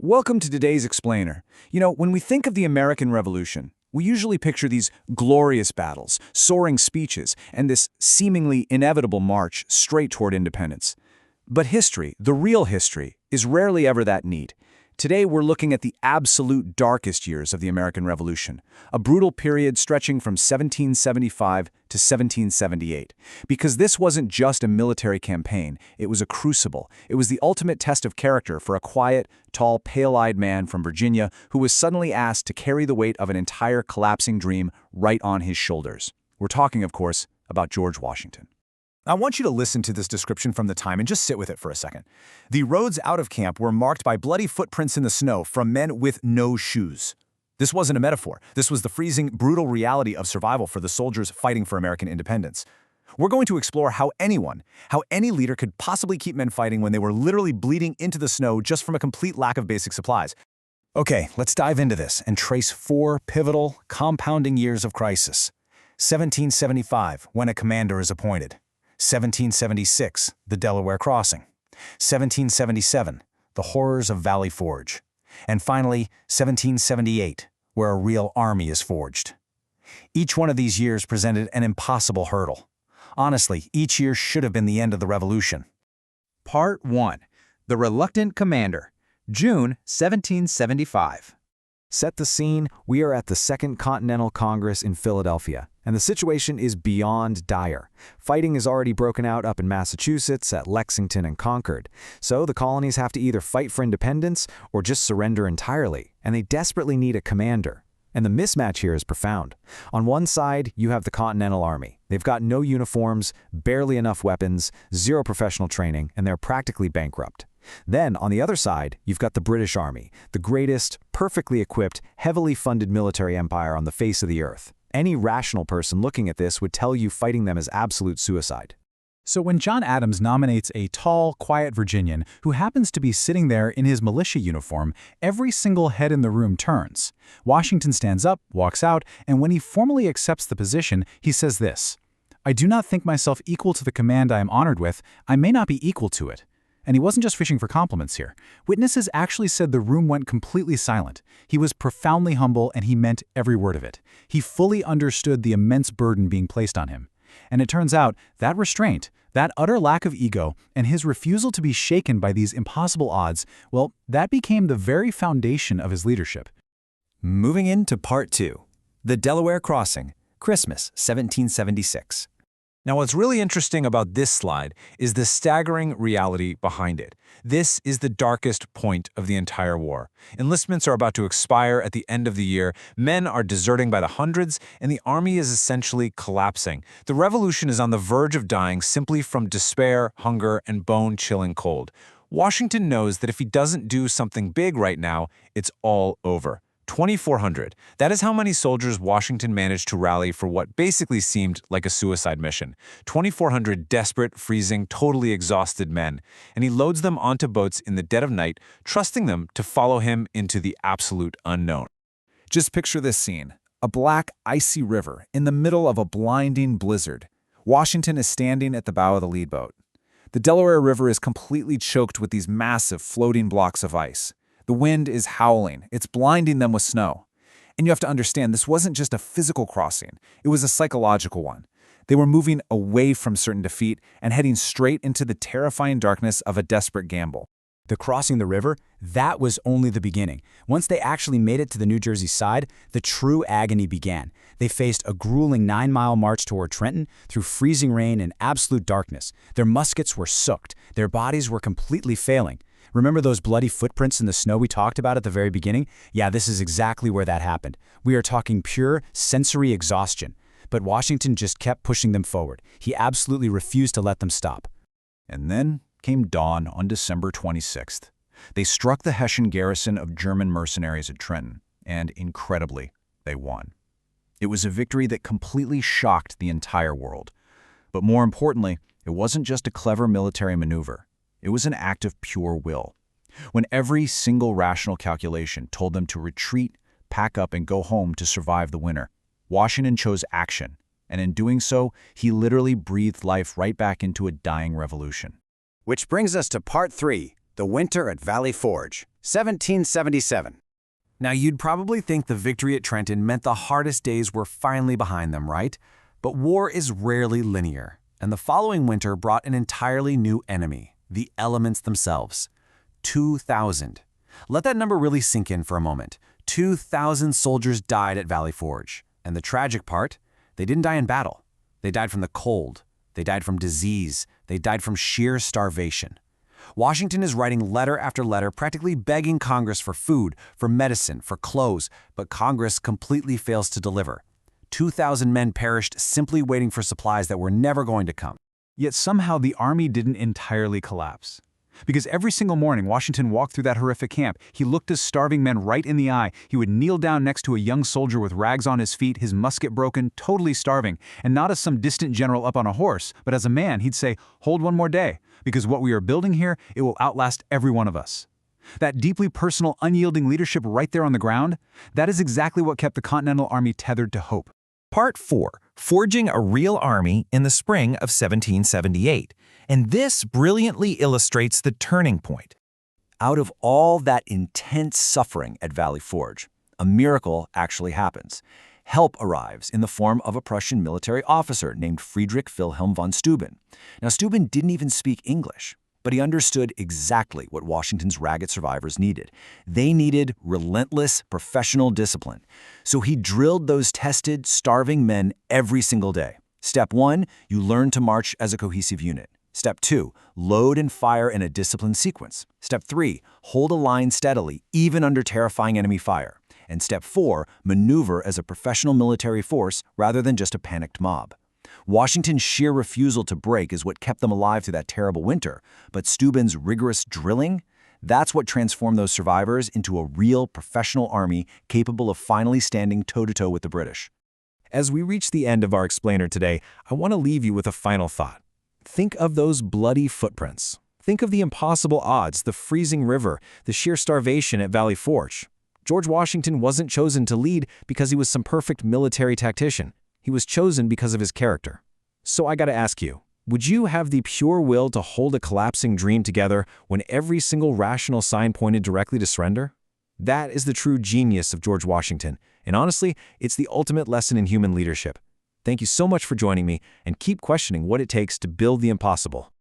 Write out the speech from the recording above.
Welcome to today's Explainer. When we think of the American Revolution, we usually picture these glorious battles, soaring speeches, and this seemingly inevitable march straight toward independence. But history, the real history, is rarely ever that neat. Today we're looking at the absolute darkest years of the American Revolution, a brutal period stretching from 1775 to 1778. Because this wasn't just a military campaign, it was a crucible. It was the ultimate test of character for a quiet, tall, pale-eyed man from Virginia who was suddenly asked to carry the weight of an entire collapsing dream right on his shoulders. We're talking, of course, about George Washington. I want you to listen to this description from the time and just sit with it for a second. The roads out of camp were marked by bloody footprints in the snow from men with no shoes. This wasn't a metaphor. This was the freezing, brutal reality of survival for the soldiers fighting for American independence. We're going to explore how any leader could possibly keep men fighting when they were literally bleeding into the snow just from a complete lack of basic supplies. Okay, let's dive into this and trace four pivotal, compounding years of crisis. 1775, when a commander is appointed. 1776, the Delaware Crossing. 1777, the horrors of Valley Forge. And finally, 1778, where a real army is forged. Each one of these years presented an impossible hurdle. Honestly, each year should have been the end of the Revolution. Part 1. The Reluctant Commander, June 1775. Set the scene, we are at the Second Continental Congress in Philadelphia, and the situation is beyond dire. Fighting is already broken out up in Massachusetts at Lexington and Concord, so the colonies have to either fight for independence or just surrender entirely, and they desperately need a commander. And the mismatch here is profound. On one side, you have the Continental Army. They've got no uniforms, barely enough weapons, zero professional training, and they're practically bankrupt. Then, on the other side, you've got the British Army, the greatest, perfectly equipped, heavily funded military empire on the face of the earth. Any rational person looking at this would tell you fighting them is absolute suicide. So when John Adams nominates a tall, quiet Virginian who happens to be sitting there in his militia uniform, every single head in the room turns. Washington stands up, walks out, and when he formally accepts the position, he says this: "I do not think myself equal to the command I am honored with. I may not be equal to it." And he wasn't just fishing for compliments here. Witnesses actually said the room went completely silent. He was profoundly humble, and he meant every word of it. He fully understood the immense burden being placed on him. And it turns out that restraint, that utter lack of ego, and his refusal to be shaken by these impossible odds, well, that became the very foundation of his leadership. Moving into Part 2. The Delaware Crossing, Christmas 1776. Now, what's really interesting about this slide is the staggering reality behind it. This is the darkest point of the entire war. Enlistments are about to expire at the end of the year, men are deserting by the hundreds, and the army is essentially collapsing. The revolution is on the verge of dying simply from despair, hunger, and bone-chilling cold. Washington knows that if he doesn't do something big right now, it's all over. 2,400. That is how many soldiers Washington managed to rally for what basically seemed like a suicide mission. 2,400 desperate, freezing, totally exhausted men. And he loads them onto boats in the dead of night, trusting them to follow him into the absolute unknown. Just picture this scene. A black, icy river in the middle of a blinding blizzard. Washington is standing at the bow of the lead boat. The Delaware River is completely choked with these massive floating blocks of ice. The wind is howling. It's blinding them with snow. And you have to understand, this wasn't just a physical crossing. It was a psychological one. They were moving away from certain defeat and heading straight into the terrifying darkness of a desperate gamble. The crossing the river, that was only the beginning. Once they actually made it to the New Jersey side, the true agony began. They faced a grueling 9-mile march toward Trenton through freezing rain and absolute darkness. Their muskets were soaked. Their bodies were completely failing. Remember those bloody footprints in the snow we talked about at the very beginning? Yeah, this is exactly where that happened. We are talking pure sensory exhaustion. But Washington just kept pushing them forward. He absolutely refused to let them stop. And then came dawn on December 26th. They struck the Hessian garrison of German mercenaries at Trenton, and incredibly, they won. It was a victory that completely shocked the entire world. But more importantly, it wasn't just a clever military maneuver. It was an act of pure will. When every single rational calculation told them to retreat, pack up, and go home to survive the winter, Washington chose action, and in doing so, he literally breathed life right back into a dying revolution. Which brings us to Part 3, the winter at Valley Forge, 1777. Now, you'd probably think the victory at Trenton meant the hardest days were finally behind them, right? But war is rarely linear, and the following winter brought an entirely new enemy, the elements themselves. 2,000. Let that number really sink in for a moment. 2,000 soldiers died at Valley Forge. And the tragic part? They didn't die in battle. They died from the cold. They died from disease. They died from sheer starvation. Washington is writing letter after letter, practically begging Congress for food, for medicine, for clothes, but Congress completely fails to deliver. 2,000 men perished simply waiting for supplies that were never going to come. Yet somehow the army didn't entirely collapse. Because every single morning Washington walked through that horrific camp, he looked his starving men right in the eye. He would kneel down next to a young soldier with rags on his feet, his musket broken, totally starving, and not as some distant general up on a horse, but as a man, he'd say, "Hold one more day, because what we are building here, it will outlast every one of us." That deeply personal, unyielding leadership right there on the ground, that is exactly what kept the Continental Army tethered to hope. Part 4. Forging a Real Army in the Spring of 1778. And this brilliantly illustrates the turning point. Out of all that intense suffering at Valley Forge, a miracle actually happens. Help arrives in the form of a Prussian military officer named Friedrich Wilhelm von Steuben. Now, Steuben didn't even speak English, but he understood exactly what Washington's ragged survivors needed. They needed relentless professional discipline. So he drilled those tested, starving men every single day. Step 1, you learn to march as a cohesive unit. Step 2, load and fire in a disciplined sequence. Step 3, hold a line steadily, even under terrifying enemy fire. And Step 4, maneuver as a professional military force rather than just a panicked mob. Washington's sheer refusal to break is what kept them alive through that terrible winter, but Steuben's rigorous drilling, that's what transformed those survivors into a real professional army capable of finally standing toe-to-toe with the British. As we reach the end of our explainer today, I want to leave you with a final thought. Think of those bloody footprints. Think of the impossible odds, the freezing river, the sheer starvation at Valley Forge. George Washington wasn't chosen to lead because he was some perfect military tactician. He was chosen because of his character. So I gotta ask you, would you have the pure will to hold a collapsing dream together when every single rational sign pointed directly to surrender? That is the true genius of George Washington, and honestly, it's the ultimate lesson in human leadership. Thank you so much for joining me, and keep questioning what it takes to build the impossible.